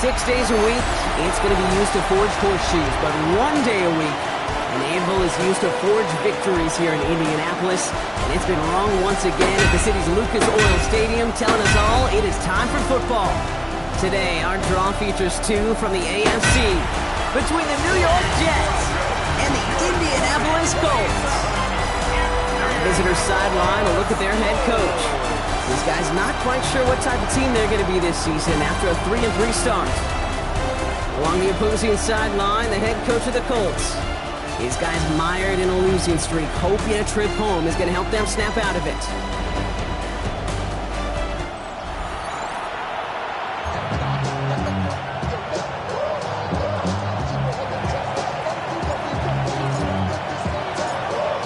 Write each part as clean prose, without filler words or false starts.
6 days a week, it's going to be used to forge horseshoes, but 1 day a week, an anvil is used to forge victories here in Indianapolis, and it's been wrong once again at the city's Lucas Oil Stadium, telling us all it is time for football. Today, our draw features two from the AFC, between the New York Jets and the Indianapolis Colts. On the visitor's sideline, a look at their head coach. This guy's not quite sure what type of team they're going to be this season after a 3-3 start. Along the opposing sideline, the head coach of the Colts. These guys mired in a losing streak, hoping a trip home is going to help them snap out of it.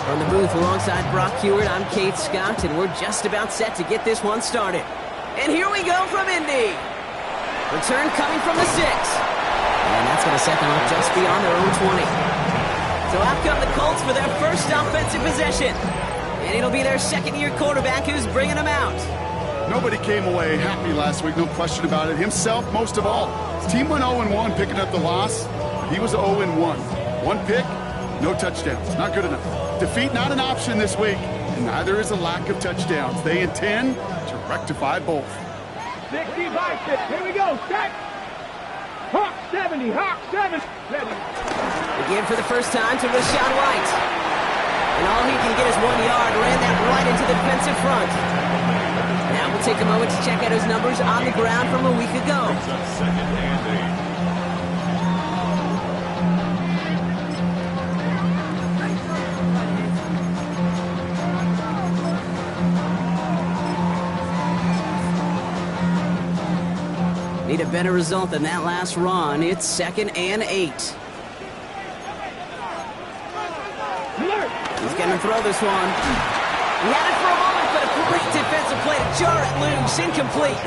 From the booth alongside Brock Hewitt, I'm Kate Scott, and we're just about set to get this one started. And here we go from Indy. Return coming from the 6. And that's going to set them up just beyond their own 20. So out come the Colts for their first offensive possession. And it'll be their second-year quarterback who's bringing them out. Nobody came away happy last week, no question about it. Himself, most of all. His team went 0-1, picking up the loss. He was 0-1. One pick, no touchdowns. Not good enough. Defeat not an option this week, and neither is a lack of touchdowns. They intend to rectify both. 60 by 6. Here we go. Set. Hawk 70. Hawk 7. Ready. Again for the first time to Rashad White. And all he can get is 1 yard. Ran that right into the defensive front. Now we'll take a moment to check out his numbers on the ground from a week ago. Need a better result than that last run. It's 2nd and 8. He's going to throw this one. He had it for a moment, but a great defensive play to jar it loose. Incomplete.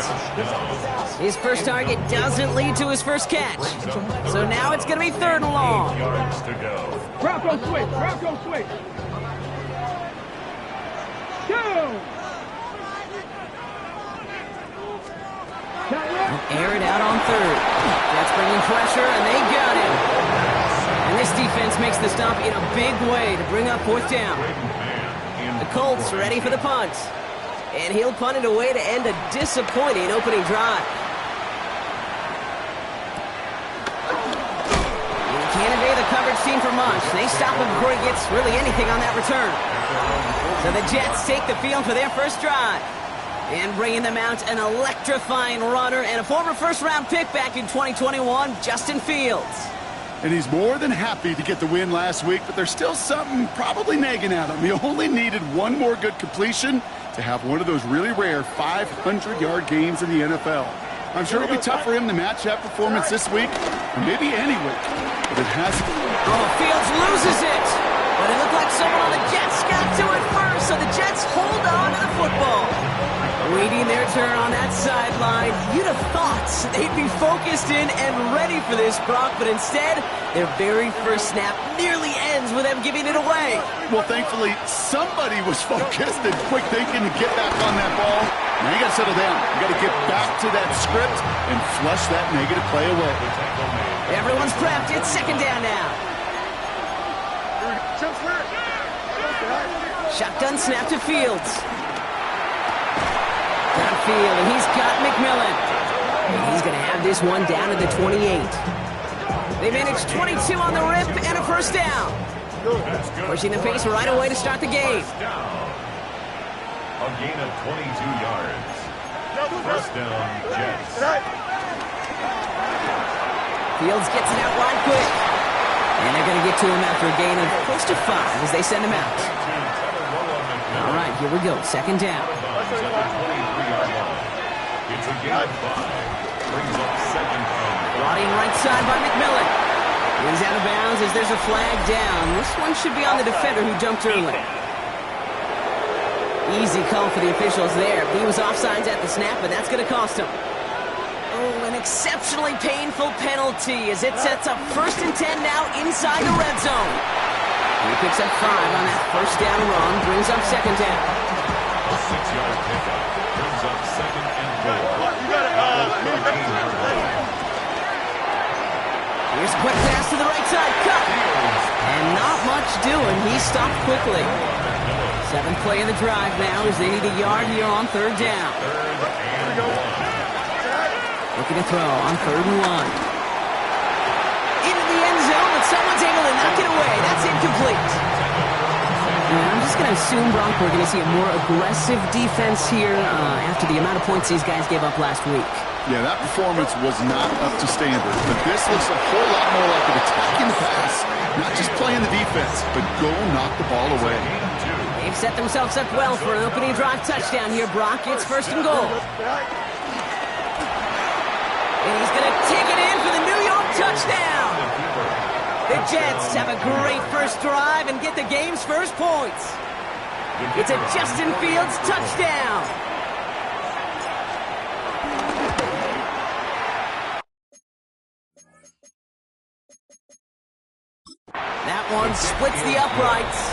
His first target doesn't lead to his first catch. So now it's going to be 3rd and long. Bronco switch. Bronco switch. 2. Air it out on 3rd. That's bringing pressure, and they got him. And this defense makes the stop in a big way to bring up 4th down. The Colts ready for the punt. And he'll punt it away to end a disappointing opening drive. You can't evade the coverage team for much. They stop him before he gets really anything on that return. So the Jets take the field for their first drive. And bringing them out, an electrifying runner and a former first-round pick back in 2021, Justin Fields. And he's more than happy to get the win last week, but there's still something probably nagging at him. He only needed one more good completion to have one of those really rare 500-yard games in the NFL. I'm sure it'll be tough for him to match that performance this week, or maybe any week, but it has to. Oh, Fields loses it, but it looked like someone on the Jets got to it first, so the Jets hold on to the football. Waiting their turn on that sideline. You'd have thought they'd be focused in and ready for this, Brock, but instead, their very first snap nearly ends with them giving it away. Well, thankfully, somebody was focused and quick thinking to get back on that ball. Now you got to settle down. You got to get back to that script and flush that negative play away. Everyone's prepped. It's 2nd down now. Shotgun snap to Fields. Downfield, and he's got McMillan. And he's going to have this one down to the 28. They managed 22 on the rip and a first down. Pushing the pace right away to start the game. A gain of 22 yards. First down, Jets. Fields gets it out wide quick. And they're going to get to him after a gain of close to 5 as they send him out. All right, here we go. 2nd down. It's a gain of 5. Brings up 2nd down. Brought in right side by McMillan. He's out of bounds as there's a flag down. This one should be on the defender who jumped early. Easy call for the officials there. He was offsides at the snap, but that's going to cost him. Oh, an exceptionally painful penalty as it sets up 1st and 10 now inside the red zone. He picks up 5 on that first down run, brings up 2nd down. A 6-yard pickup brings up 2nd and 4. Quick pass to the right side, cut! And not much doing, he stopped quickly. 7th play of the drive now as they need a yard here on 3rd down. Looking to throw on 3rd and 1. Into the end zone, but someone's able to knock it away. That's incomplete. And I'm just going to assume, Brock, we're going to see a more aggressive defense here after the amount of points these guys gave up last week. Yeah, that performance was not up to standard, but this looks a whole lot more like an attacking the pass. Not just playing the defense, but go knock the ball away. They've set themselves up well for an opening drive touchdown here, Brock. It's 1st and goal. And he's going to take it in for the New York touchdown. The Jets have a great first drive and get the game's first points. It's a Justin Fields touchdown. That one splits the uprights.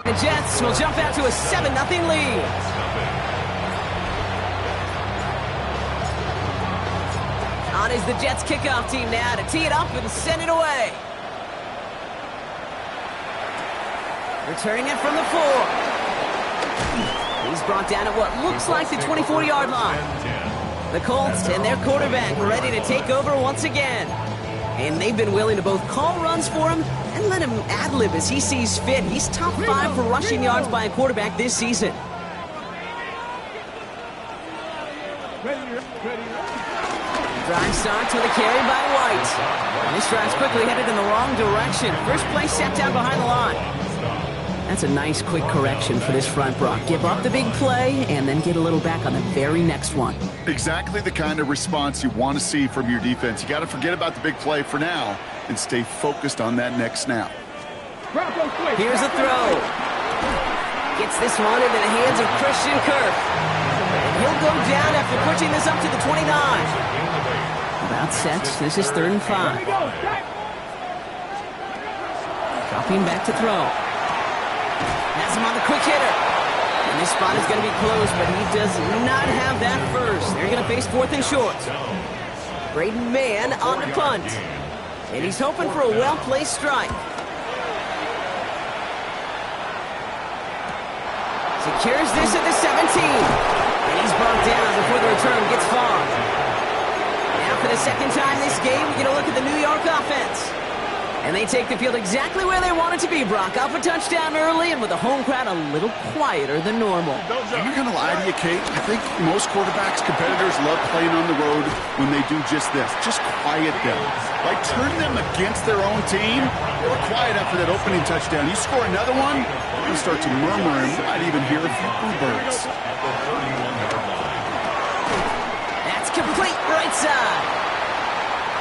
The Jets will jump out to a 7-0 lead. On is the Jets kickoff team now to tee it up and send it away. Returning it from the 4. He's brought down at what looks like the 24-yard line. The Colts and their quarterback ready to take over once again. And they've been willing to both call runs for him and let him ad-lib as he sees fit. He's top 5 for rushing yards by a quarterback this season. Drive starts with a carry by White. And this drive's quickly headed in the wrong direction. First play set down behind the line. That's a nice quick correction for this front, Brock. Give up the big play and then get a little back on the very next one. Exactly the kind of response you want to see from your defense. You got to forget about the big play for now and stay focused on that next snap. Here's a throw. Gets this one into the hands of Christian Kirk. And he'll go down after pushing this up to the 29. About set. This is 3rd and 5. Dropping back to throw. Has him on the quick hitter. And this spot is going to be close, but he does not have that first. They're going to face 4th and short. Braden Mann on the punt. And he's hoping for a well-placed strike. Secures this at the 17. And he's brought down before the return gets far. Now for the second time this game, we get a look at the New York offense. And they take the field exactly where they want it to be, Brock. Off a touchdown early and with the home crowd a little quieter than normal. I'm not going to lie to you, Kate. I think most quarterbacks, competitors love playing on the road when they do just this. Just quiet them. Like turn them against their own team. They were quiet after that opening touchdown. You score another one, you start to murmur and you might even hear a few bluebirds. That's complete right side.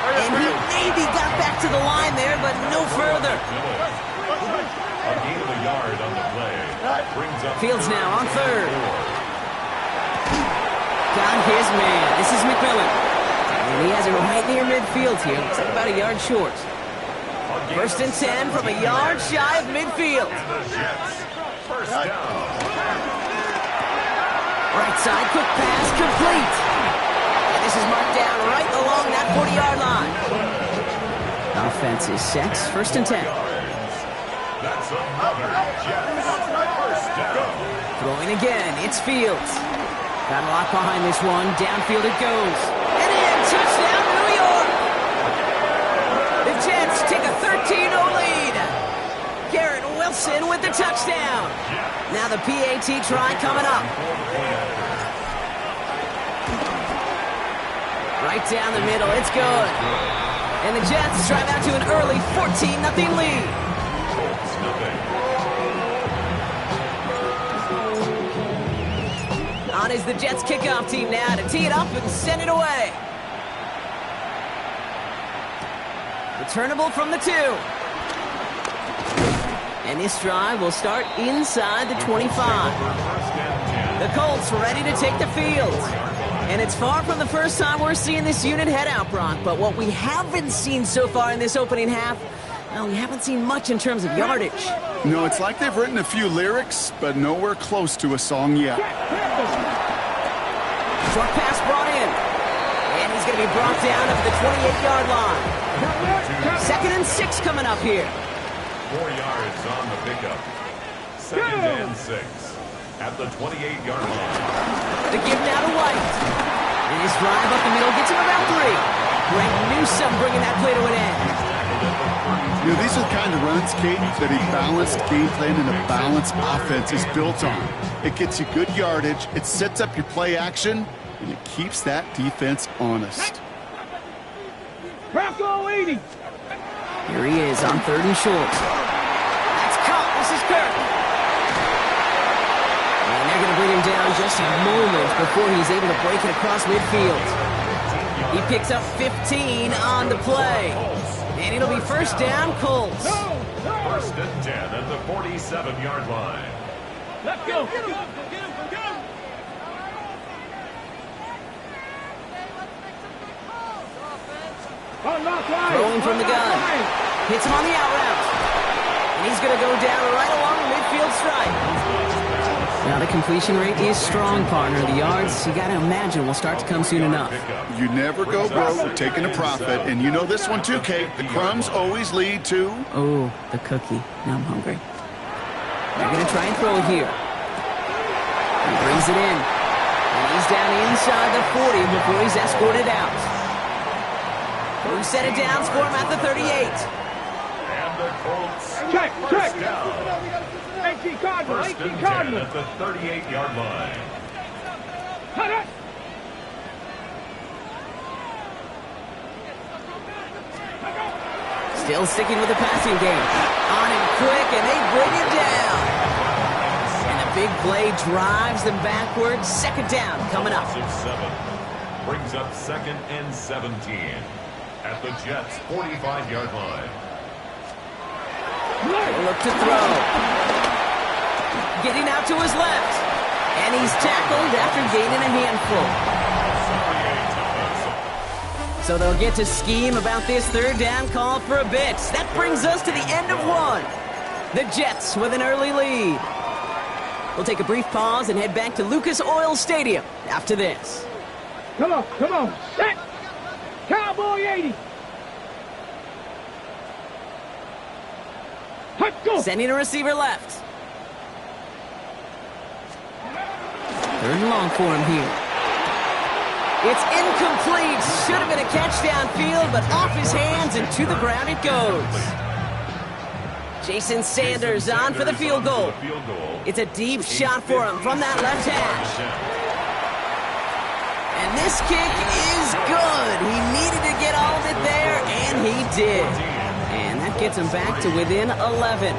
And he maybe got back to the line there, but no further. A gain of a yard on the play. Brings up Fields now on 3rd. Got his man. This is McMillan. And he has it right near midfield here. Looks like about a yard short. 1st and 10 from a yard shy of midfield. First down. Right side, quick pass, complete. This is marked down right along that 40-yard line. Offense is set. 1st and 10. That's another Jets. First down. Throwing again. It's Fields. Got a lot behind this one. Downfield it goes. And in. Touchdown, New York. The Jets take a 13-0 lead. Garrett Wilson with the touchdown. Now the PAT try coming up. Right down the middle, it's good. And the Jets drive out to an early 14-0 lead. On is the Jets kickoff team now to tee it up and send it away. Returnable from the 2. And this drive will start inside the 25. The Colts ready to take the field. And it's far from the first time we're seeing this unit head out, Brock. But what we haven't seen so far in this opening half, well, we haven't seen much in terms of yardage. No, it's like they've written a few lyrics, but nowhere close to a song yet. Short pass brought in. And he's going to be brought down at the 28-yard line. 2nd and 6 coming up here. 4 yards on the pickup. 2nd and 6 at the 28-yard line. The give now to White. And his drive up the middle gets him about 3. Greg Newsome bringing that play to an end. You know, these are the kind of runs, Kate, that a balanced game plan and a balanced offense is built on. It gets you good yardage, it sets up your play action, and it keeps that defense honest. Bronco 80. Here he is on 3rd and short. That's caught. This is Kirk. And they're going to bring him down just a moment before he's able to break it across midfield. He picks up 15 on the play. And it'll be first down, Colts. 1st and 10 at the 47-yard line. Let's go. Throwing from the gun. Hits him on the out route. And he's going to go down right along the midfield stripe. Now the completion rate is strong, partner. The yards, you got to imagine, will start to come soon enough. You never go broke taking a profit, and you know this one too, Kate. The crumbs always lead to... Oh, the cookie. Now I'm hungry. They're going to try and throw it here. He brings it in. And he's down inside the 40 before he's escorted out. Who set it down for him at the 38. And the Colts. Check. Down. 18 Cardinal. 1st and 10 at the 38-yard line. Cut it. Still sticking with the passing game. On him quick, and they bring him down. And a big play drives them backwards. 2nd down coming up. 6-7 brings up 2nd and 17 at the Jets' 45-yard line. Look to throw. Getting out to his left. And he's tackled after gaining a handful. So they'll get to scheme about this 3rd down call for a bit. That brings us to the end of 1. The Jets with an early lead. We'll take a brief pause and head back to Lucas Oil Stadium after this. Come on. Set. Cowboy 80. Let's go. Sending a receiver left. 3rd and long for him here. It's incomplete. Should have been a catch downfield, but off his hands and to the ground it goes. Jason Sanders on for the field goal. It's a deep shot for him from that left hash. And this kick is good. He needed to get all of it there, and he did. And that gets him back to within 11.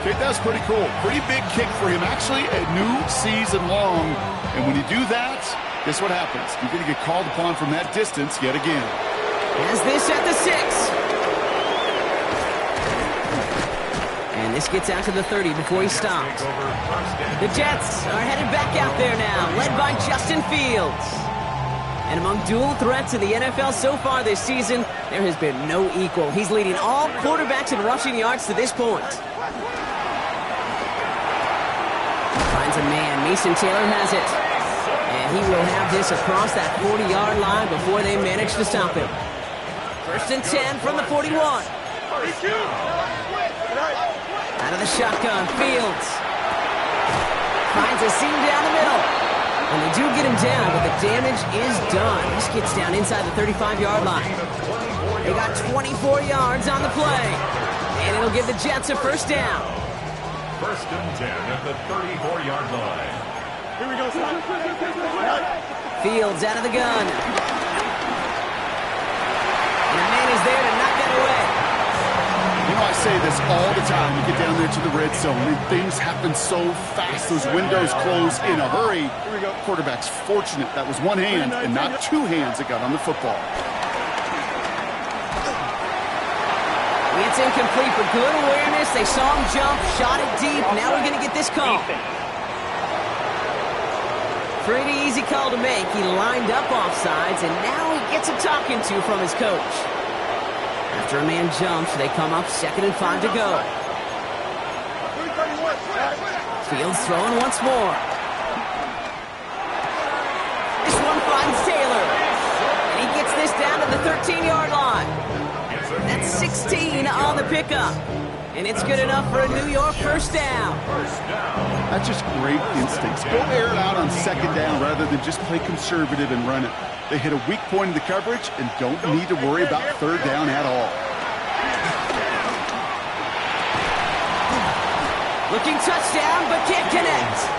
Kate, that's pretty cool. Pretty big kick for him. Actually, a new season long. And when you do that, guess what happens? You're going to get called upon from that distance yet again. Has this at the 6. And this gets out to the 30 before he stops. The Jets are headed back out there now, led by Justin Fields. And among dual threats in the NFL so far this season, there has been no equal. He's leading all quarterbacks in rushing yards to this point. Finds a man. Mason Taylor has it. And he will have this across that 40-yard line before they manage to stop him. 1st and 10 from the 41. Out of the shotgun, Fields. Finds a seam down the middle. And they do get him down, but the damage is done. This gets down inside the 35-yard line. They got 24 yards on the play. And it'll give the Jets a 1st down. 1st and 10 at the 34-yard line. Here we go, son. Fields out of the gun. And a man is there to knock that away. You know, I say this all the time. You get down there to the red zone, and things happen so fast. Those windows close in a hurry. Quarterback's fortunate that was one hand and not two hands that got on the football. It's incomplete, but good awareness. They saw him jump, shot it deep. Now we're going to get this call. Pretty easy call to make. He lined up offsides, and now he gets a talking to from his coach. After a man jumps, they come up 2nd and 5 to go. Fields throwing once more. This one finds Taylor. And he gets this down to the 13-yard line. That's 16 on the pickup. And it's good enough for a New York first down. That's just great instincts. Go air it out on 2nd down rather than just play conservative and run it. They hit a weak point in the coverage and don't need to worry about 3rd down at all. Looking touchdown, but can't connect.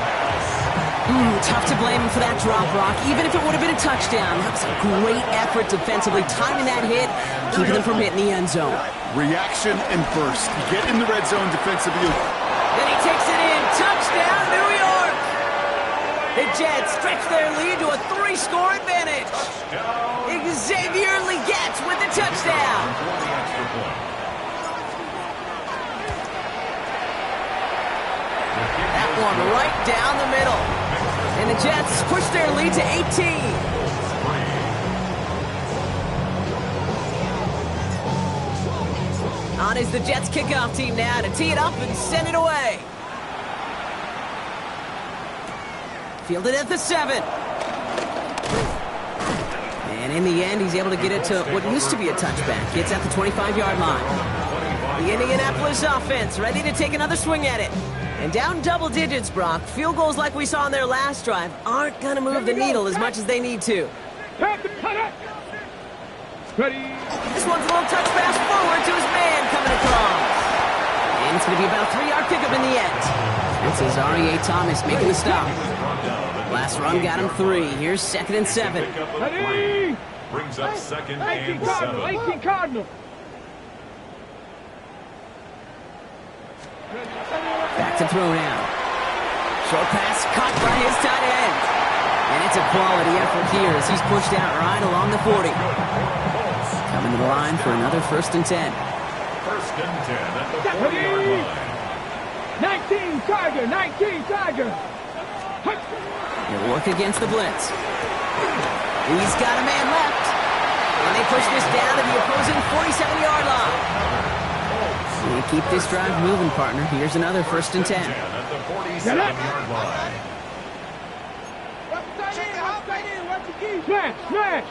Tough to blame him for that drop, Rock. Even if it would have been a touchdown, that was a great effort defensively, timing that hit, keeping them from hitting the end zone. Reaction and burst. You get in the red zone defensively. Then he takes it in. Touchdown, New York! The Jets stretch their lead to a 3-score advantage. Xavier Legette with the touchdown. That one right down the middle. And the Jets push their lead to 18. On is the Jets kickoff team now to tee it up and send it away. Fielded at the 7. And in the end, he's able to get it to what used to be a touchback. It's at the 25-yard line. The Indianapolis offense ready to take another swing at it. And down double digits, Brock. Field goals like we saw on their last drive aren't going to move the needle as much as they need to. Ready. This one's a little touch pass forward to his man coming across. And it's going to be about a 3-yard pickup in the end. This is R.E.A. Thomas making the stop. Last run got him 3. Here's 2nd and 7. Ready. Brings up 2nd 18 and Cardinal. 7. 18 Cardinal. Back to throw now. Short pass caught by his tight end. And it's a quality effort here as he's pushed out right along the 40. Coming to the line for another 1st and 10. 1st and 10 at the 40-yard line. 19 Tiger. 19 Tiger. He'll work against the blitz. He's got a man left. And they push this down to the opposing 47-yard line. We keep this drive moving, partner. Here's another 1st and 10. At the 47-yard line. Smash. Smash.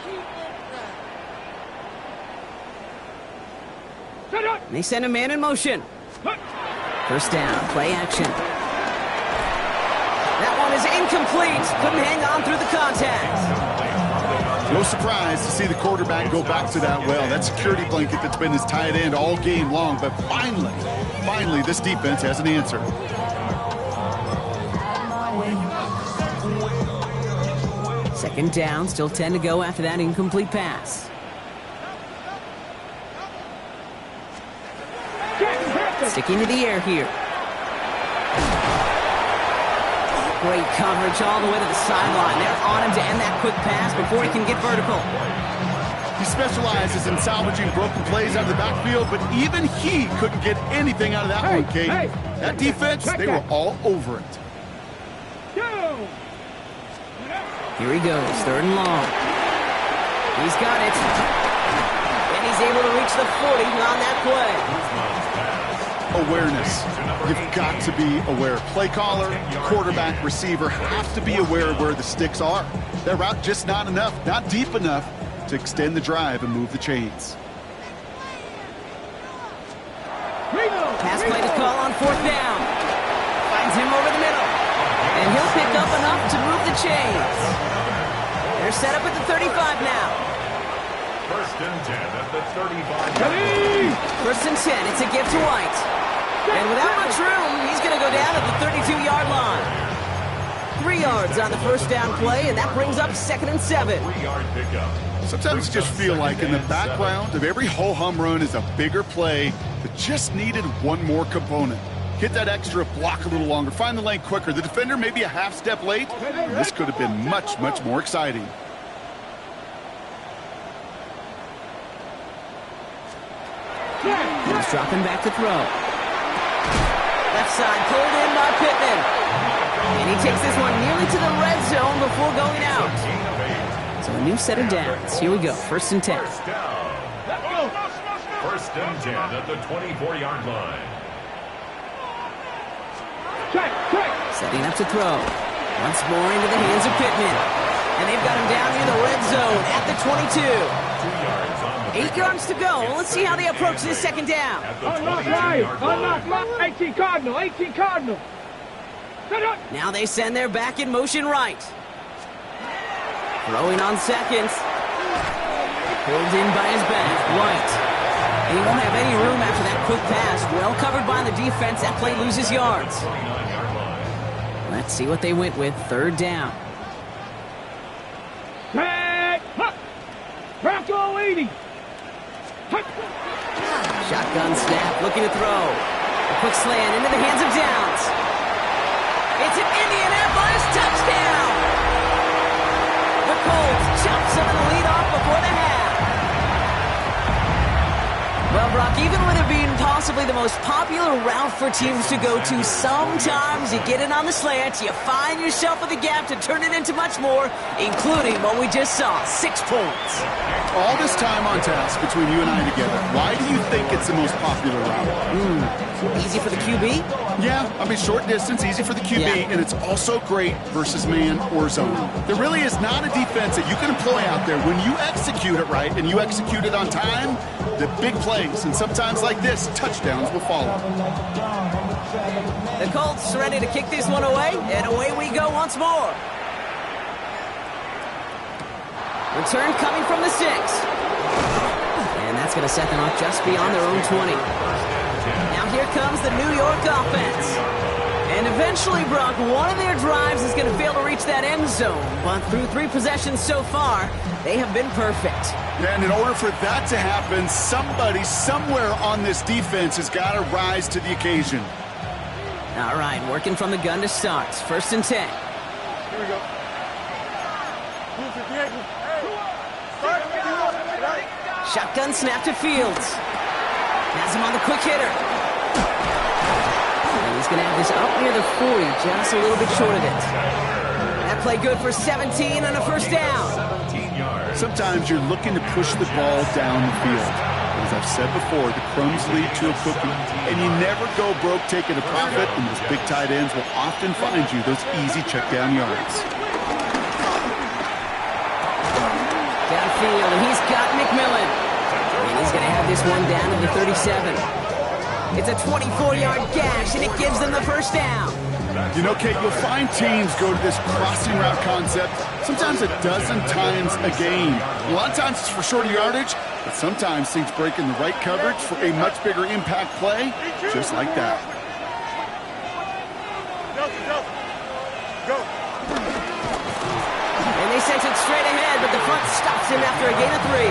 Set up. And they send a man in motion. 1st down, play action. That one is incomplete. Couldn't hang on through the contact. No surprise to see the quarterback go back to that well. That security blanket that's been his tight end all game long. But finally, this defense has an answer. Second down, still 10 to go after that incomplete pass. Sticking to the air here. Great coverage all the way to the sideline. They're on him to end that quick pass before he can get vertical. He specializes in salvaging broken plays out of the backfield, but even he couldn't get anything out of that one, Kate. That defense, they were all over it. Here he goes, 3rd and long. He's got it. And he's able to reach the 40 on that play. Awareness. You've got to be aware. Play caller, quarterback, receiver have to be aware of where the sticks are. That route just not enough, not deep enough to extend the drive and move the chains. Pass play to call on 4th down. Finds him over the middle. And he'll pick up enough to move the chains. They're set up at the 35 now. 1st and 10 at the 35-yard line. 1st and 10, it's a gift to White. And without much room, he's going to go down at the 32-yard line. 3 yards on the first down play, and that brings up 2nd and 7. 3-yard pickup. Sometimes you just feel like in the background of every ho-hum run is a bigger play that just needed one more component. Hit that extra block a little longer, find the lane quicker. The defender may be a half step late, and this could have been much, much more exciting. He's dropping back to throw. Left side pulled in by Pittman. And he takes this one nearly to the red zone before going out. So a new set of downs. Here we go, 1st and 10. First down. 1st and 10 at the 24-yard line. Setting up to throw. Once more into the hands of Pittman. And they've got him down near the red zone at the 22. 2 yards on the 8 yards to go. Let's see how they approach this 2nd down. At the Unlock right. 22-yard line. Unlock right. 18 Cardinal. 18 Cardinal. Now they send their back in motion right. Throwing on 2nd. Pulled in by his back, White. And he won't have any room after that quick pass. Well covered by the defense. That play loses yards. 29-yard line. Let's see what they went with. 3rd down. Bronco 80. Shotgun snap, looking to throw. A quick slant into the hands of Downs. It's an Indianapolis touchdown! The Colts chop some of the lead off before the half. Well, Brock, even with it being possibly the most popular route for teams to go to, sometimes you get it on the slant, you find yourself with a gap to turn it into much more, including what we just saw, 6 points. All this time on task between you and I together, why do you think it's the most popular route? Easy for the QB? Yeah, I mean, short distance, easy for the QB, Yeah. and it's also great versus man or zone. There really is not a defense that you can employ out there. When you execute it right and you execute it on time, the big plays, and sometimes like this, touchdowns will follow. The Colts ready to kick this one away, and away we go once more. Return coming from the 6. And that's going to set them up just beyond their own 20. Now here comes the New York offense. And eventually, Brock, one of their drives is going to fail to reach that end zone. But through 3 possessions so far, they have been perfect. And in order for that to happen, somebody somewhere on this defense has got to rise to the occasion. All right, working from the gun to start. 1st and 10. Here we go. Shotgun snap to Fields. Has him on the quick hitter. And he's going to have this up near the 40, just a little bit short of it. That play good for 17 and a 1st down. 17 yards. Sometimes you're looking to push the ball down the field. As I've said before, the crumbs lead to a cookie. And you never go broke taking a profit, and those big tight ends will often find you those easy check down yards. Downfield, and he's got McMillan. And he's going to have this one down to the 37. It's a 24-yard gash, and it gives them the 1st down. You know, Kate, you'll find teams go to this crossing route concept sometimes a dozen times a game. A lot of times it's for shorter yardage, but sometimes things break in the right coverage for a much bigger impact play, just like that. And they sent it straight ahead, but the front stops him after a gain of 3.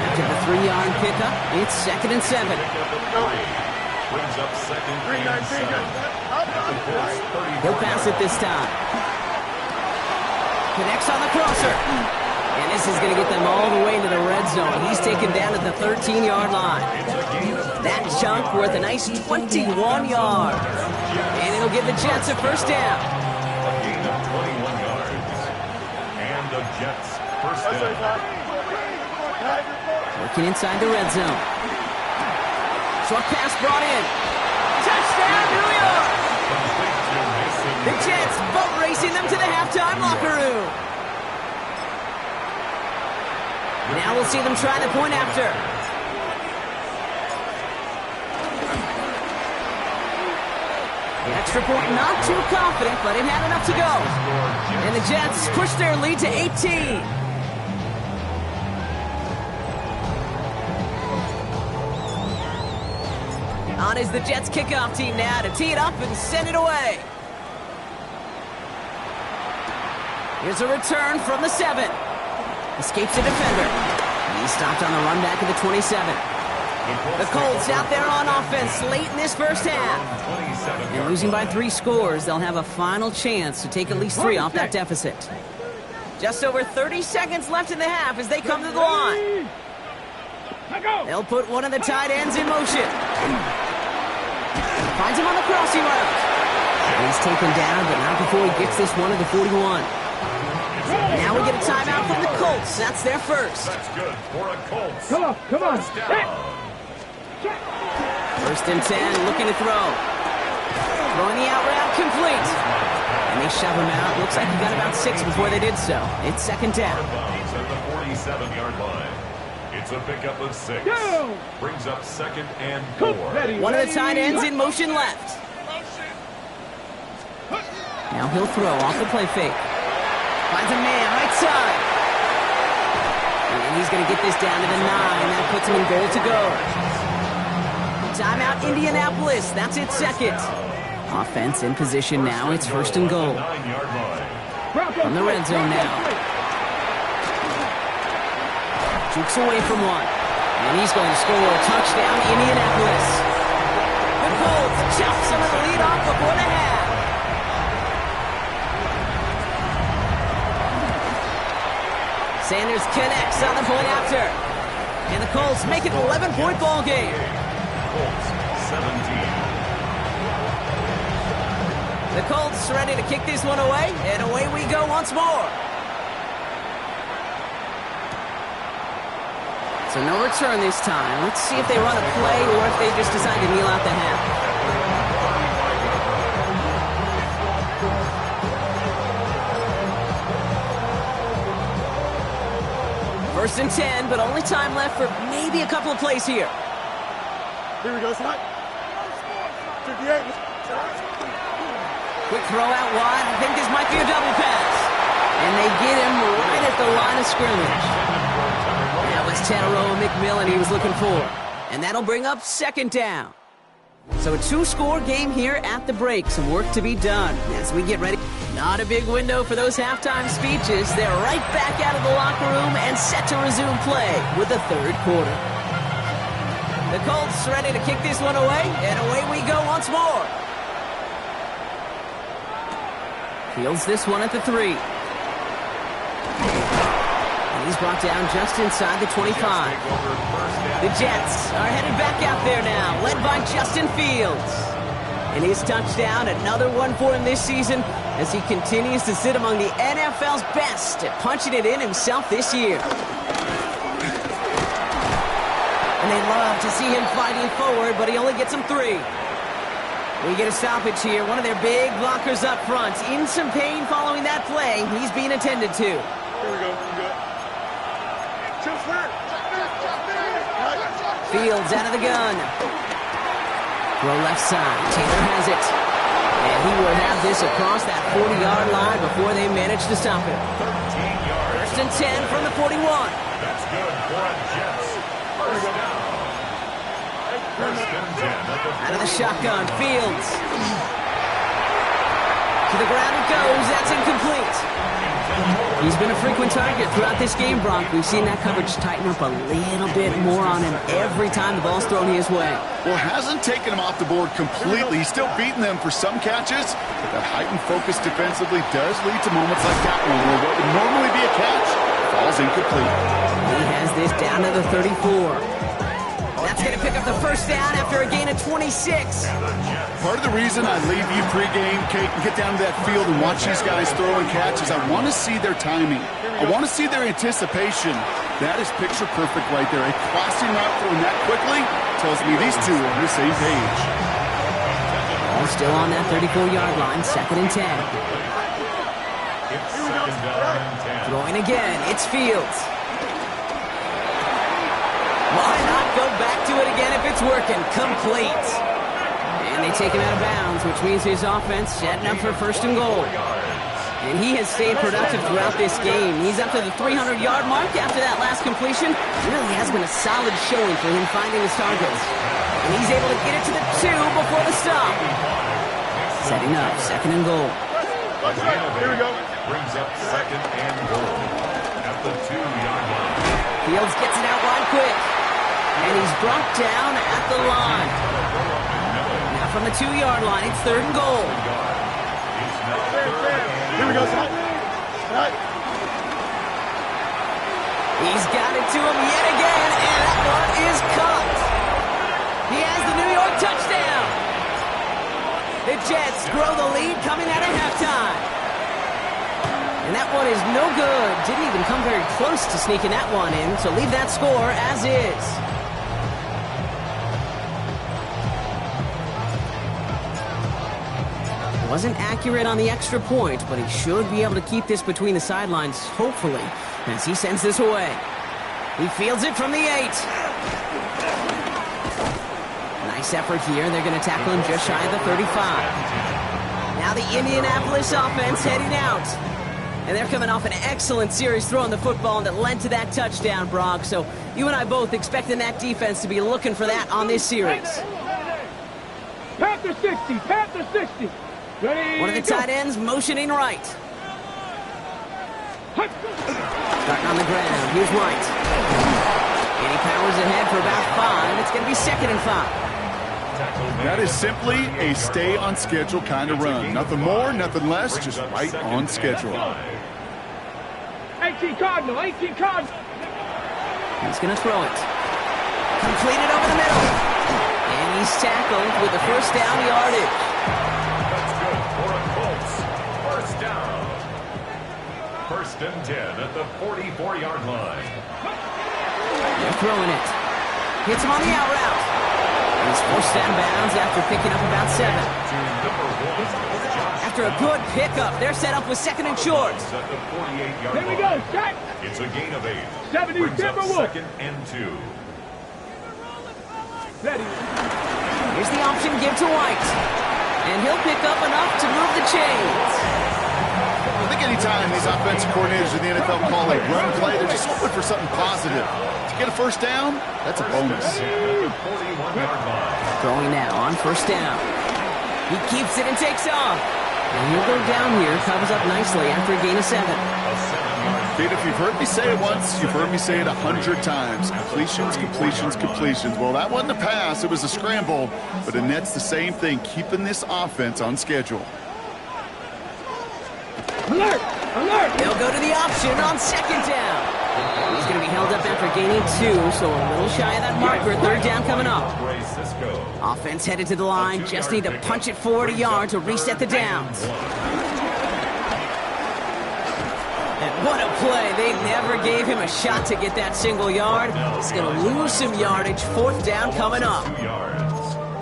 After the 3-yard pickup, it's 2nd and 7. Brings up 2nd and 7. He'll pass it this time. Connects on the crosser. And this is going to get them all the way into the red zone. He's taken down at the 13-yard line. That chunk worth a nice 21 yards. And it'll give the Jets a 1st down. A gain of 21 yards. And the Jets 1st down. Working inside the red zone. Short pass brought in. Touchdown, New York! The Jets boat racing them to the halftime locker room. Now we'll see them try the point after. The extra point not too confident, but it had enough to go. And the Jets push their lead to 18. On is the Jets kickoff team now to tee it up and send it away. Here's a return from the 7. Escapes the defender. He's stopped on the run back at the 27. The Colts out there on offense late in this first half. And losing by 3 scores, they'll have a final chance to take at least 3 off that deficit. Just over 30 seconds left in the half as they come to the line. They'll put one of the tight ends in motion. Finds him on the crossing route. And he's taken down, but not before he gets this one at the 41. Now we get a timeout from the Colts. That's their first. That's good for a Colts. Come on. First and 10, looking to throw. Throwing the out route complete. And they shove him out. Looks like he got about 6 before they did so. It's second down. At the 47-yard line. It's a pickup of 6. Go! Brings up second and 4. One of the tight ends in motion left. Now he'll throw off the play fake. Finds a man right side. And he's going to get this down to the 9. That puts him in goal to go. Timeout Indianapolis. That's its second. Offense in position now. It's first and goal. From the red zone now. Jukes away from one. And he's going to score a touchdown, Indianapolis. The Colts chop some of the lead off before the half. Sanders connects on the point after. And the Colts make it an 11-point ball game. Colts 17. The Colts ready to kick this one away, and away we go once more. So no return this time. Let's see if they run a play or if they just decide to kneel out the half. First and 10, but only time left for maybe a couple of plays here. Here we go, Scott. 58. Quick throw out wide. I think this might be a double pass. And they get him right at the line of scrimmage. That was Tataroa McMillan he was looking for. And that'll bring up second down. So a 2-score game here at the break. Some work to be done as we get ready. Not a big window for those halftime speeches. They're right back out of the locker room and set to resume play with the third quarter. The Colts ready to kick this one away, and away we go once more. Fields this one at the 3. And he's brought down just inside the 25. The Jets are headed back out there now, led by Justin Fields. And his touchdown, another one for him this season, as he continues to sit among the NFL's best at punching it in himself this year. And they love to see him fighting forward, but he only gets them 3. We get a stoppage here. One of their big blockers up front. In some pain following that play. He's being attended to. Here we go. Fields out of the gun. Throw left side. Taylor has it. And he will have this across that 40-yard line before they manage to stop him. 13 yards. First and 10 from the 41. That's good for a Jets. First down. First and 10 at the Out of the shotgun. Fields. To the ground it goes. That's incomplete. He's been a frequent target throughout this game, Bronk. We've seen that coverage tighten up a little bit more on him every time the ball's thrown his way. Well, hasn't taken him off the board completely. He's still beating them for some catches, but that heightened focus defensively does lead to moments like that one where what would normally be a catch falls incomplete. He has this down to the 34. That's going to pick up the first down after a gain of 26. Part of the reason I leave you pregame, Kate, and get down to that field and watch these guys throw and catch is I want to see their timing. I want to see their anticipation. That is picture perfect right there. A crossing route throwing that quickly tells me these two are on the same page. Ball still on that 34-yard line, second and 10. It's second down and 10. Throwing again, it's Fields. Why not go back to it again if it's working? Complete. And they take him out of bounds, which means his offense setting up for first and goal. And he has stayed productive throughout this game. He's up to the 300-yard mark after that last completion. It really has been a solid showing for him finding his targets. And he's able to get it to the 2 before the stop. Setting up, second and goal. Here we go. Brings up second and goal at the 2-yard line. Fields gets it out wide quick. And he's brought down at the line. Now from the 2-yard line, it's third and goal. It's now third and Here we go, Scott. He's got it to him yet again, and that one is caught. He has the New York touchdown. The Jets grow the lead coming out of halftime. And that one is no good. Didn't even come very close to sneaking that one in, so leave that score as is. Wasn't accurate on the extra point, but he should be able to keep this between the sidelines, hopefully, as he sends this away. He fields it from the 8. Nice effort here. They're going to tackle him just shy of the 35. Now the Indianapolis offense heading out. And they're coming off an excellent series throwing the football that led to that touchdown, Brock. So you and I both expecting that defense to be looking for that on this series. Panther 60, Panther 60. Ready, One of the tight ends motioning right. Starting on the ground, here's White. And he powers ahead for about 5. It's going to be second and 5. That is simply a stay-on-schedule kind of run. Nothing more, nothing less, just right on schedule. 18 Cardinal, 18 Cardinal. He's going to throw it. Completed over the middle. And he's tackled with the first down yardage. That's good for a Colts. First down. First and 10 at the 44-yard line. They're throwing it. Hits him on the out route. And he's forced down bounds after picking up about 7. After a good pickup, they're set up with second and short. At the 48-yard Here we go, set. It's a gain of 8. 70, Brings up Timberwolves. second and 2. Ready. Here's the option give to White. And he'll pick up enough to move the chains. I think anytime these offensive coordinators in the NFL call a run play, they're just hoping for something positive. To get a first down, that's a bonus. Throwing now on first down. He keeps it and takes off. And he'll go down here, covers up nicely after a gain of 7. Pete, if you've heard me say it once, you've heard me say it 100 times. Completions, completions, completions. Well, that wasn't a pass. It was a scramble. But Annette's the same thing, keeping this offense on schedule. Alert! Alert! They'll go to the option on second down. He's going to be held up after gaining 2, so a little shy of that marker. Third down coming up. Offense headed to the line. Just need to punch it forward a yard to reset the downs. And what a play. They never gave him a shot to get that single yard. He's going to lose some yardage. Fourth down coming up.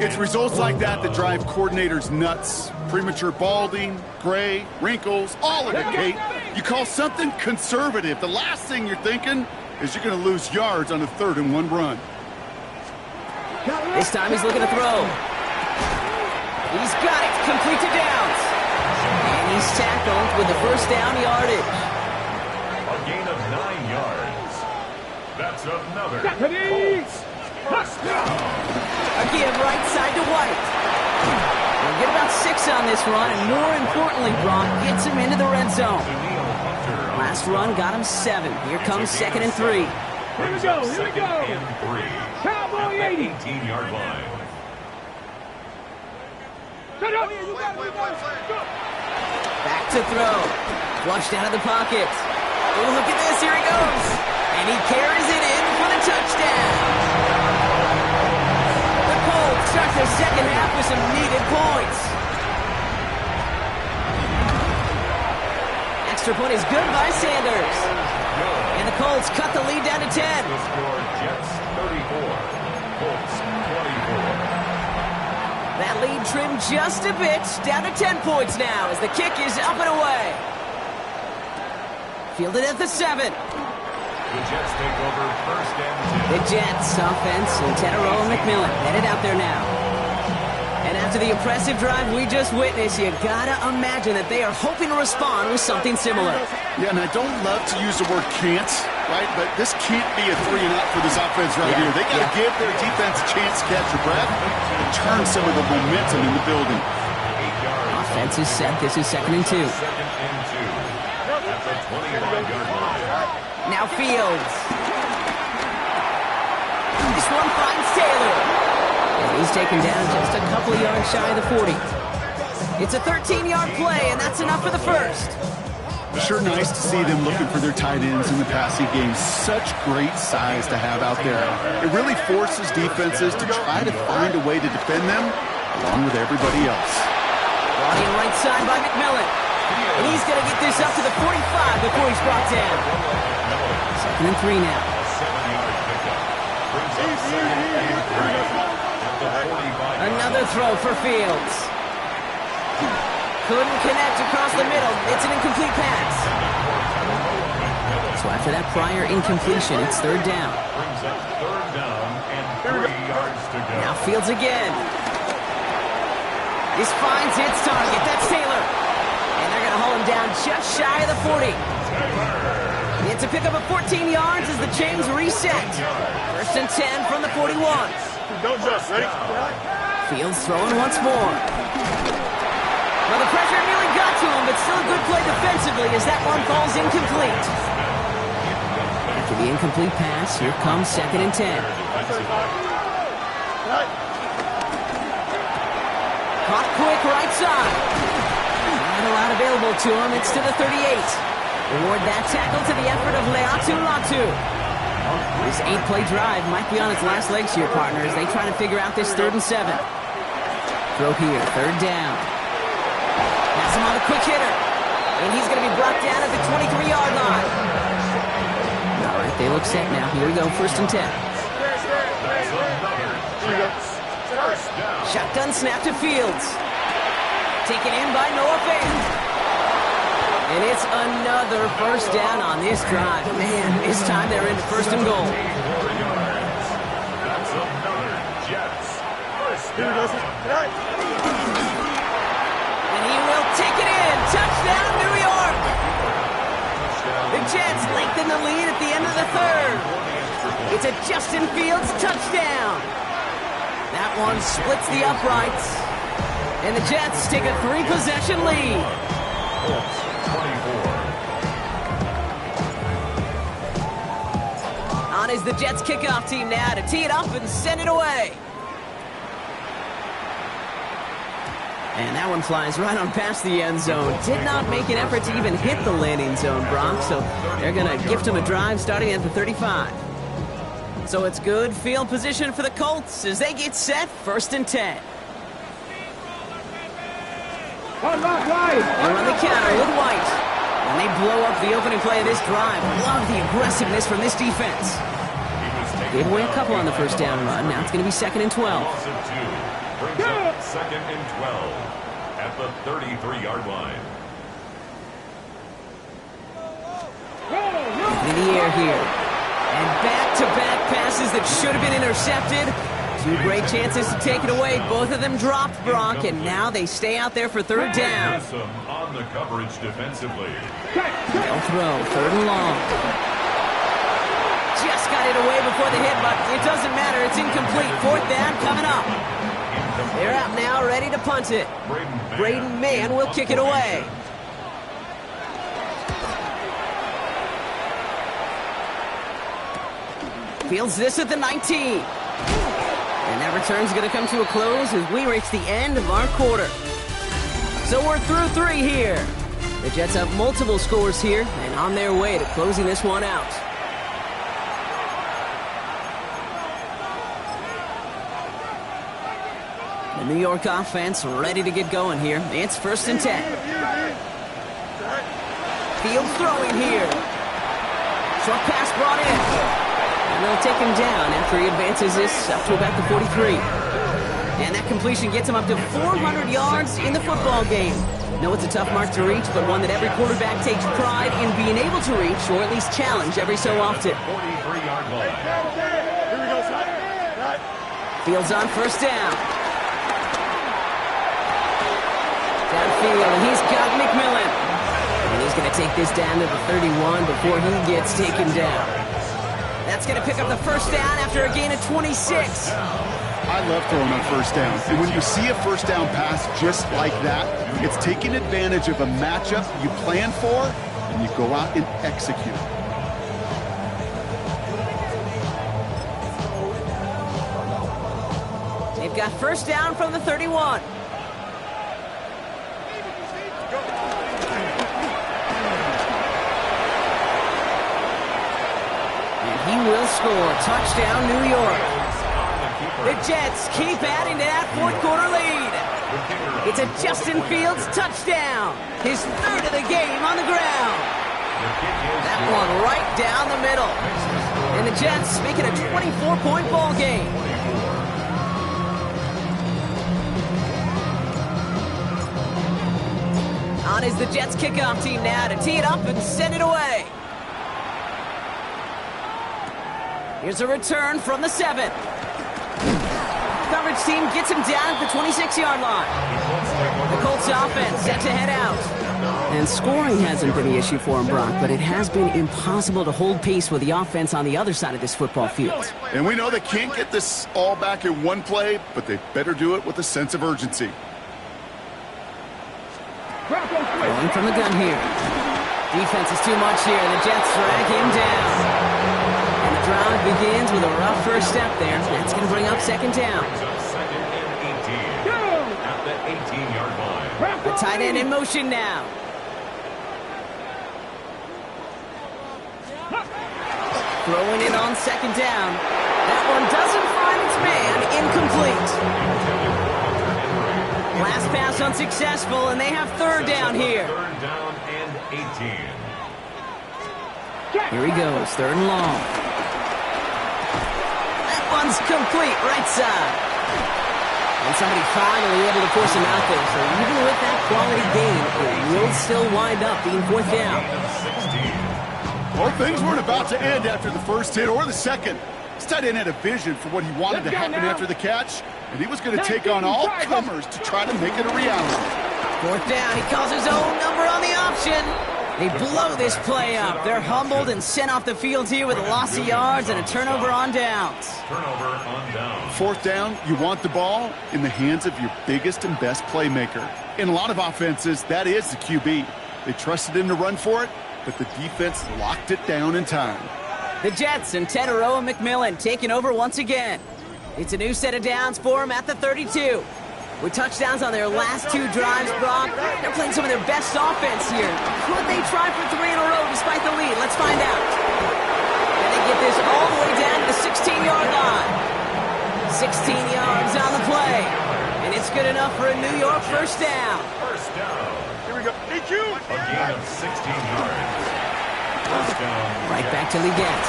It's results like that that drive coordinators nuts. Premature balding, gray, wrinkles, all of it, Kate. You call something conservative. The last thing you're thinking is you're going to lose yards on a 3rd and 1 run. This time he's looking to throw. He's got it. Complete to Downs. And he's tackled with the first down yardage. A gain of 9 yards. That's another Colts first down. A give right side to White. We'll get about 6 on this run, and more importantly, Brock gets him into the red zone. Last run got him 7. Here comes second and 3. Here we go, here we go. And 3. Cowboy 80. 18-yard line. Shut up. Back to throw. Flushed out of the pocket. Oh, look at this. Here he goes. And he carries it in for the touchdown. The Colts start the second half with some needed points. Extra point is good by Sanders. And the Colts cut the lead down to 10. The score, Jets 34, Colts 24. That lead trimmed just a bit, down to 10 points now as the kick is up and away. Fielded at the 7. The Jets take over first and 10. The Jets offense and Tedero and McMillan headed out there now. And after the impressive drive we just witnessed, you gotta imagine that they are hoping to respond with something similar. Yeah, and I don't love to use the word can't, right? But this can't be a 3 and out for this offense right here. They got to give their defense a chance to catch their breath and turn some of the momentum in the building. Defense is set. This is 2nd and 2. 2nd and 2 at the 25-yard line. Now Fields. This one finds Taylor. And he's taken down just a couple of yards shy of the 40. It's a 13-yard play, and that's enough for the first. Sure nice to see them looking for their tight ends in the passing game. Such great size to have out there. It really forces defenses to try to find a way to defend them along with everybody else. Brought in right side by McMillan. And he's going to get this up to the 45 before he's brought down. 2nd and 3 now. 7-yard pickup. Brings up 2nd and 3 at the 45. Another throw for Fields. Couldn't connect across the middle. It's an incomplete pass. So after that prior incompletion, it's 3rd down. Brings up 3rd down and 3 yards to go. Now Fields again. This finds its target. That's Taylor. And they're going to haul him down just shy of the 40. It's a pickup of 14 yards as the chains reset. 1st and 10 from the 41. Don't just, ready? Fields throwing once more. Well, the pressure nearly got to him, but still a good play defensively as that one falls incomplete. After the incomplete pass, here comes 2nd and 10. Caught quick right side. Not a lot available to him. It's to the 38. Reward that tackle to the effort of Leatu Latu. This 8-play drive might be on its last legs here, partners. They try to figure out this 3rd and 7. Throw here, 3rd down. Has him on a quick hitter. And he's going to be brought down at the 23-yard line. All right, they look set now. Here we go, 1st and 10. Shotgun snap to Fields. Taken in by Noah Fant. And it's another 1st down on this drive. Man, this time they're into 1st and goal. That's another Jets 1st down. Take it in. Touchdown, New York. The Jets lengthen the lead at the end of the 3rd. It's a Justin Fields touchdown. That one splits the uprights. And the Jets take a 3-possession lead. 24. On is the Jets kickoff team now to tee it up and send it away. And that one flies right on past the end zone. Did not make an effort to even hit the landing zone, Bronx. So they're going to gift him a drive starting at the 35. So it's good field position for the Colts as they get set 1st and 10. They run the counter with White. And they blow up the opening play of this drive. Love the aggressiveness from this defense. Gave away a couple on the 1st down run. Now it's going to be 2nd and 12. Brings up 2nd and 12 at the 33-yard line. In the air here. And back-to-back passes that should have been intercepted. 2 great chances to take it away. Both of them dropped, Brock, and now they stay out there for 3rd down. On the coverage defensively. They'll throw 3rd and long. Just got it away before the hit, but it doesn't matter. It's incomplete. 4th down coming up. They're out now, ready to punt it. Braden Mann will kick it away. Fields this at the 19. And that return's going to come to a close as we reach the end of our quarter. So we're through 3 here. The Jets have multiple scores here and on their way to closing this one out. The New York offense ready to get going here. It's 1st and 10. Fields throwing here. Short pass brought in. And they'll take him down after he advances this up to about the 43. And that completion gets him up to 400 yards in the football game. No, it's a tough mark to reach, but one that every quarterback takes pride in being able to reach, or at least challenge every so often. 43-yard line. Fields on 1st down. Downfield, and he's got McMillan. And he's going to take this down to the 31 before he gets taken down. That's going to pick up the 1st down after a gain of 26. I love throwing on first down. And when you see a first down pass just like that, it's taking advantage of a matchup you plan for, and you go out and execute. They've got first down from the 31. He will score. Touchdown, New York. The Jets keep adding to that fourth quarter lead. It's a Justin Fields touchdown. His third of the game on the ground. That one right down the middle. And the Jets make it a 24-point ball game. On is the Jets kickoff team now to tee it up and send it away. Here's a return from the 7. Coverage team gets him down at the 26-yard line. The Colts offense set to head out. And scoring hasn't been the issue for him, Brock, but it has been impossible to hold pace with the offense on the other side of this football field. And we know they can't get this all back in one play, but they better do it with a sense of urgency. Going from the gun here. Defense is too much here. The Jets drag him down. And the drive begins with a rough first step there. That's going to bring up second down. Second and 18 at the 18-yard line. The tight end in motion now. Throwing it on second down. That one doesn't find its man. Incomplete. Last pass unsuccessful, and they have third down here. Third down and 18. Here he goes, third and long. That one's complete, right side. And somebody finally able to force him out there. So even with that quality gain, it will still wind up being fourth down. Well, things weren't about to end after the first hit or the second. This tight end had a vision for what he wanted to happen after the catch, and he was going to take on all comers to try to make it a reality. Fourth down, he calls his own number on the option. They blow this play up. They're humbled and sent off the field here with a loss of yards and a turnover on downs. Turnover on downs. Fourth down, you want the ball in the hands of your biggest and best playmaker. In a lot of offenses, that is the QB. They trusted him to run for it, but the defense locked it down in time. The Jets and Teteroa McMillan taking over once again. It's a new set of downs for them at the 32. With touchdowns on their last two drives, Brock, they're playing some of their best offense here. Could they try for 3 in a row despite the lead? Let's find out. And they get this all the way down to the 16-yard line. 16 yards on the play. And it's good enough for a New York first down. First down. Here we go. Thank you. A gain of 16 yards. First down. Right back to Leggett.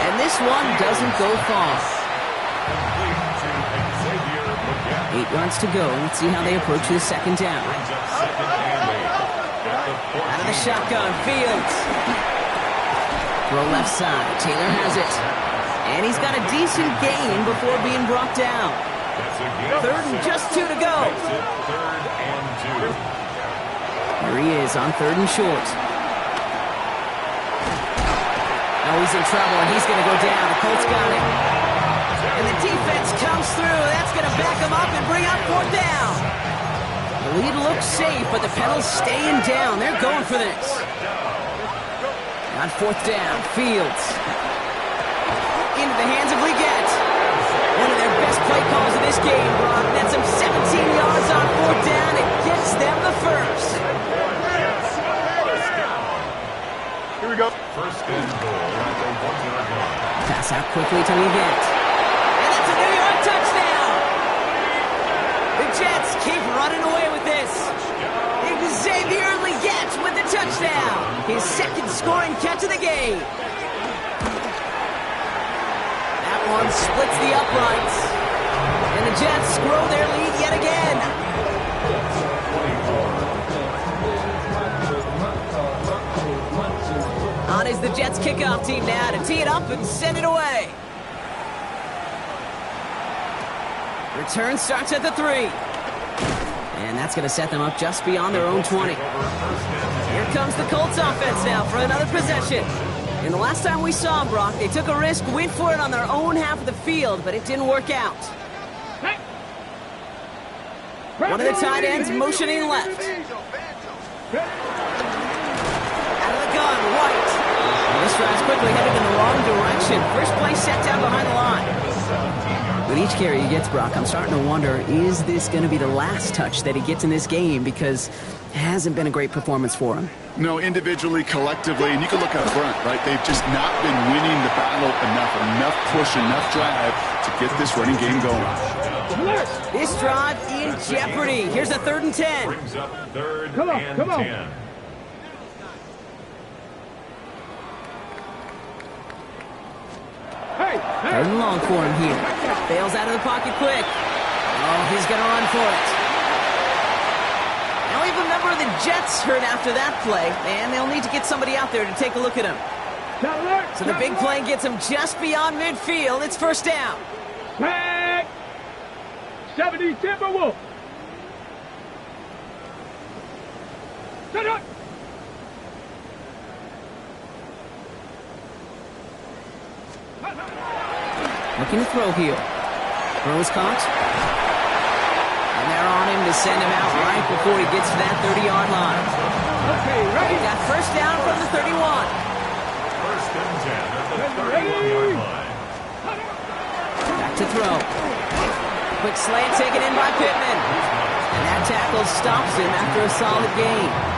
And this one doesn't go far. Complete to Xavier Leggett. 8 yards to go. Let's see how they approach this second down. Brings up second and 8. At the 14. Out of the shotgun, Fields. Throw left side. Taylor has it. And he's got a decent gain before being brought down. That's a gain of Third and 6. just 2 to go. Makes it third and 2. Here he is on third and short. Now he's in trouble, and he's going to go down. The Colts got him. And the defense comes through. That's going to back him up and bring up fourth down. The lead looks safe, but the Pedals staying down. They're going for this. On fourth down, Fields. Into the hands of Leggett. One of their best play calls of this game, Brock. That's him 17 yards on fourth down. It gets them the first. Here we go. First and goal at the 1-yard line. Pass out quickly to Leggett. And that's a New York touchdown. The Jets keep running away with this. Xavier Leggett with the touchdown. His second scoring catch of the game. That one splits the uprights. And the Jets grow their lead yet again. On is the Jets kickoff team now to tee it up and send it away. Return starts at the 3. And that's going to set them up just beyond their own 20. Here comes the Colts offense now for another possession. And the last time we saw them, Brock, they took a risk, went for it on their own half of the field, but it didn't work out. One of the tight ends motioning left. Out of the gun, White. This drive's quickly headed in the wrong direction. First play set down behind the line. With each carry he gets, Brock, I'm starting to wonder, is this going to be the last touch that he gets in this game? Because it hasn't been a great performance for him. No, individually, collectively, and you can look up front, right? They've just not been winning the battle enough push, enough drive to get this running game going. This drive in jeopardy. Here's a 3rd and 10. Brings up 3rd Come on, and come on. 10. Hey, Third and long for him here. Fails out of the pocket quick. Oh, he's going to run for it. Now we have a member of the Jets hurt after that play, and they'll need to get somebody out there to take a look at him. So the big play gets him just beyond midfield. It's first down. Back. 70 Timberwolves. Set up. Looking to throw here. Throw is caught. And they're on him to send him out right before he gets to that 30-yard line. Okay, ready? Got first down from the 31. First and 10 at the 31-yard line. Back to throw. Quick slant taken in by Pittman. And that tackle stops him after a solid gain.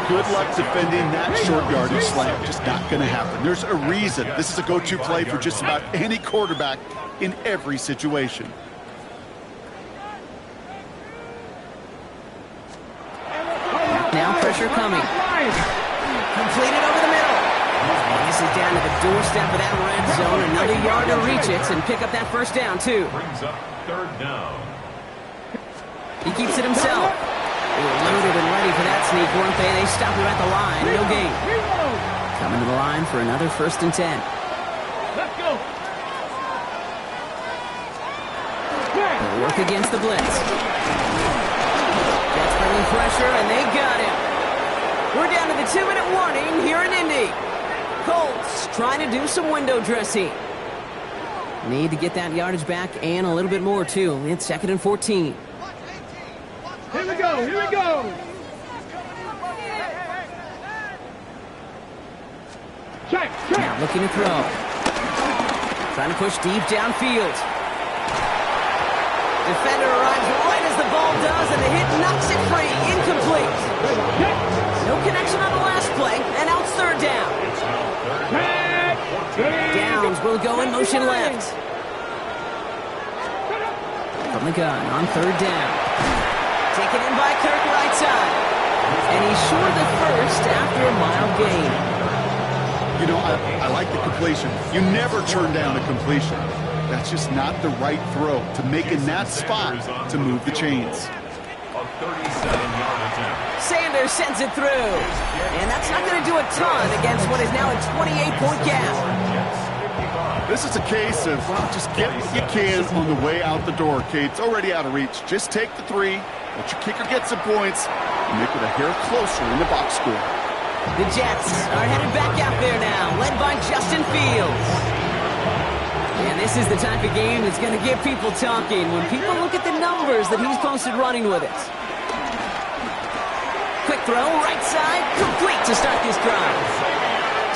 Good luck defending that short yardage slant. Just not going to happen. There's a reason. This is a go-to play for just about any quarterback in every situation. Now pressure coming. Completed over the middle. And this is down to the doorstep of that red zone. Another yard to reach it and pick up that first down, too. Brings up 3rd down. He keeps it himself. They were loaded and ready for that sneak, weren't they? They stop him at the line. No gain. Coming to the line for another first and 10. Let's go. They'll work against the blitz. Jets bringing pressure, and they got him. We're down to the 2-minute warning here in Indy. Colts trying to do some window dressing. Need to get that yardage back and a little bit more, too. It's 2nd and 14. Here we go, here we go. Check, check. Now looking to throw. Trying to push deep downfield. Defender arrives right as the ball does, and the hit knocks it free. Incomplete. No connection on the last play, and out 3rd down. Downs will go in motion left. From the gun on 3rd down. Taken in by Kirk right side. And he's short of the first after a mild gain. You know, I like the completion. You never turn down a completion. That's just not the right throw to make in that spot to move the chains. A 37-yard attempt. Sanders sends it through. And that's not going to do a ton against what is now a 28-point gap. This is a case of, well, just get what you can on the way out the door, Kate. It's already out of reach. Just take the 3, let your kicker get some points, and make it a hair closer in the box score. The Jets are headed back out there now, led by Justin Fields. And this is the type of game that's going to get people talking when people look at the numbers that he's posted running with it. Quick throw, right side, complete to start this drive.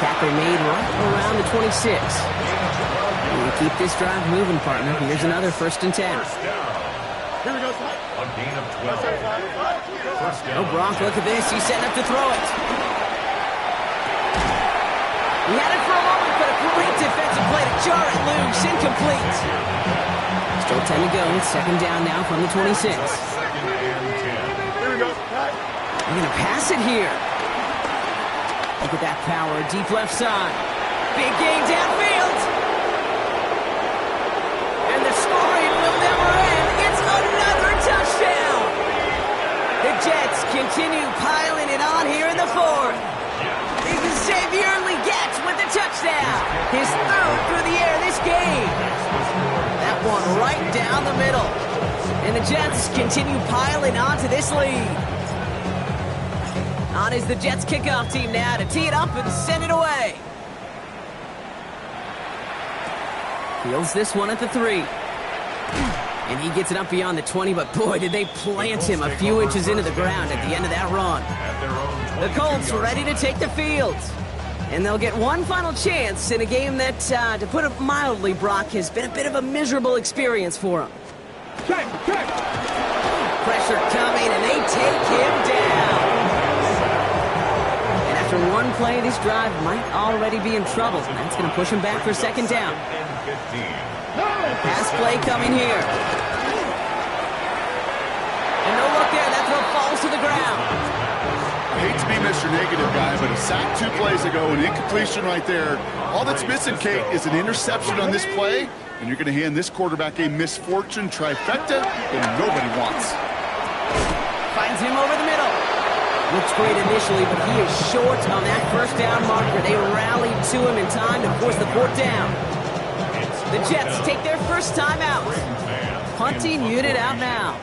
Tackle made right around the 26. We'll keep this drive moving, partner. Here's another first and 10. Here we go. A gain of 12. First down. Oh, Brock, look at this. He's setting up to throw it. He had it for a moment, but a great defensive play to jar it loose. Incomplete. Still 10 to go. It's 2nd down now from the 26. 2nd and 10. Here we go. They're going to pass it here. Look at that power. Deep left side. Big gain downfield. And the scoring will never end. It's another touchdown. The Jets continue piling it on here in the 4th. Xavier Legette with the touchdown. His 3rd through the air this game. That one right down the middle. And the Jets continue piling on to this lead. On is the Jets kickoff team now to tee it up and send it away. Fields this one at the 3. And he gets it up beyond the 20, but boy, did they plant him a few inches into the ground at the end of that run. The Colts ready to take the field. And they'll get one final chance in a game that, to put it mildly, Brock, has been a bit of a miserable experience for them. Check. Pressure coming, and they take him down. And after one play, this drive might already be in trouble. And that's going to push him back for second down. Pass play coming here. And no look there. That throw falls to the ground. I hate to be Mr. Negative guy, but a sack 2 plays ago, an incompletion right there. All that's missing, Kate, is an interception on this play, and you're going to hand this quarterback a misfortune trifecta that nobody wants. Finds him over the middle. Looks great initially, but he is short on that first down marker. They rallied to him in time to force the 4th down. The Jets take their first time out. Punting unit out now.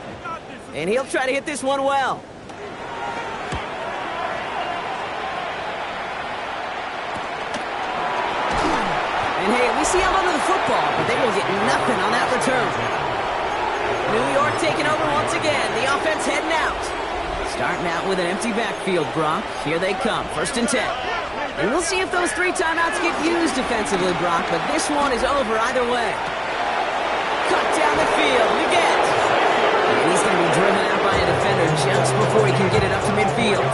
And he'll try to hit this one well. And hey, we see him under the football, but they will get nothing on that return. New York taking over once again. The offense heading out. Starting out with an empty backfield, Brock. Here they come. 1st and 10. And we'll see if those 3 timeouts get used defensively, Brock, but this one is over either way. Cut down the field. Again. And he's going to be driven out by a defender just before he can get it up to midfield.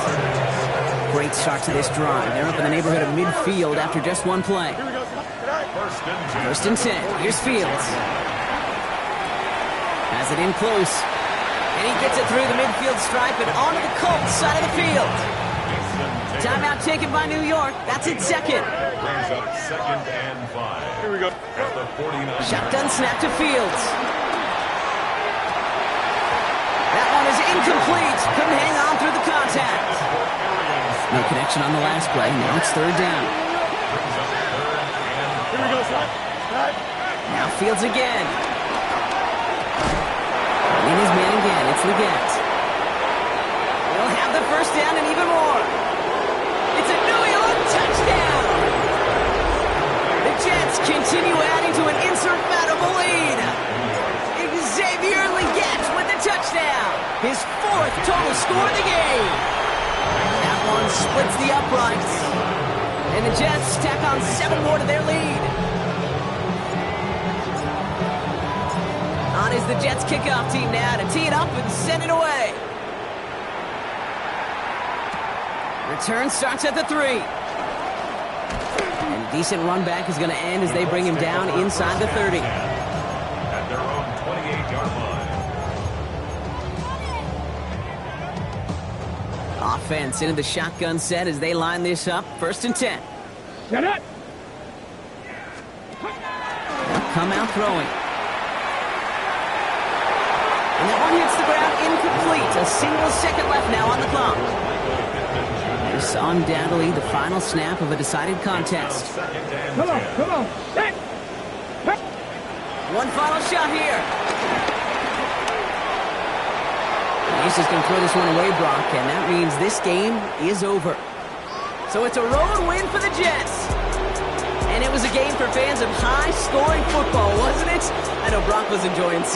Great start to this drive. They're up in the neighborhood of midfield after just one play. 1st and 10. Here's Fields. Has it in close. And he gets it through the midfield stripe and onto the Colts side of the field. Timeout taken by New York. That's its second. Brings up 2nd and 5. Here we go. At the 49. Shotgun snap to Fields. That one is incomplete. Couldn't hang on through the contact. No connection on the last play. Now it's 3rd down. Here we go, son. Now Fields again. In his man again. It's Leggett. They'll have the first down and even more. It's a New York touchdown. The Jets continue adding to an insurmountable lead. Xavier Leggett with the touchdown. His 4th total score of the game. That one splits the uprights. And the Jets tack on 7 more to their lead. On is the Jets kickoff team now to tee it up and send it away. Return starts at the 3. And decent run back is going to end as they bring him down inside the 30. At their own 28-yard line. Offense into the shotgun set as they line this up. 1st and 10. Set it. They'll come out throwing. And that one hits the ground incomplete. A single second left now on the clock. This undoubtedly the final snap of a decided contest. Come on. Set. One final shot here. He's just going to throw this one away, Brock, and that means this game is over. So it's a road win for the Jets. And it was a game for fans of high-scoring football, wasn't it? I know Brock was enjoying seeing